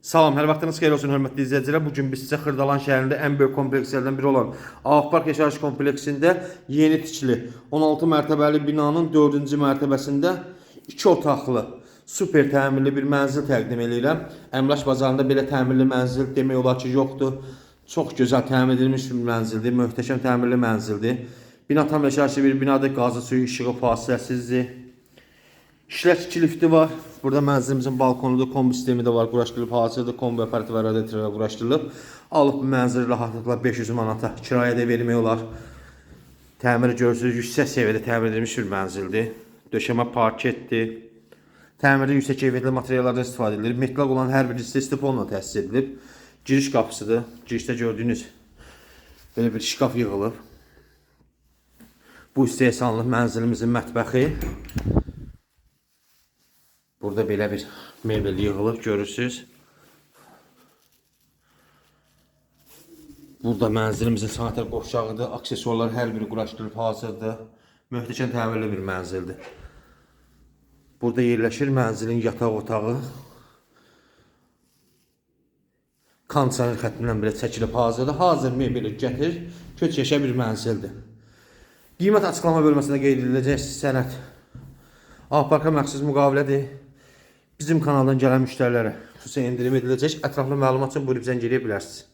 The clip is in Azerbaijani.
Salam, hər vaxtınız xeyir olsun hörmətli izləyicilər. Bugün biz sizə Xırdalan şəhərində ən böyük komplekslərdən biri olan Ağpark Yaşayış kompleksində yeni tikili 16 mərtəbəli binanın 4-cü mərtəbəsində 2 otaqlı super təmirli bir mənzil təqdim edirəm. Əmlak bazarında belə təmirli mənzil demək olar ki yoxdur. Çox gözəl təmir edilmiş bir mənzildir, möhtəşəm təmirli mənzildir. Bina tam yaşayışlı bir binadır, qazı, suyu, işığı fasiləsizdir. İşlətici lifti var. Burada mənzilimizin balkonudur, kombi sistemi də var, quraşdırılıb, hazırda kombi aparatı və radiatorlar quraşdırılıb. Alıb bu mənzili rahatlıqla 500 manata kirayədə vermək olar. Təmir görürsünüz, yüksək səviyyədə təmir edilmiş bir mənzildir. Döşəmə parketdir. Təmirdə yüksək keyfiyyətli materiallardan istifadə edilir. Metal olan hər bir hissə stiponla təsis edilib. Giriş qapısıdır. Girişdə gördüyünüz belə bir şkaf yığılıb. Bu hissəyə salınıb mənzilimizin mətbəxi. Burada belə bir mebel yığılıb görürsünüz. Burada mənzilimizin sanitar qovşağıdır. Aksesuarlar hər biri quraşdırılıb hazırdır. Möhtəşəm təmirli bir mənzildir. Burada yerləşir mənzilin yataq otağı. Kondisioner xəttindən belə çəkilib hazırdır. Hazır mebeli gətir, köç yaşa bir mənzildir. Qiymət açıqlama bölməsində qeyd ediləcək sənəd Ağparka məxsus müqavilədir. Bizim kanaldan gələn müştərilərə xüsusi endirim ediləcək. Ətraflı məlumat üçün buyurub zəng edə bilərsiniz.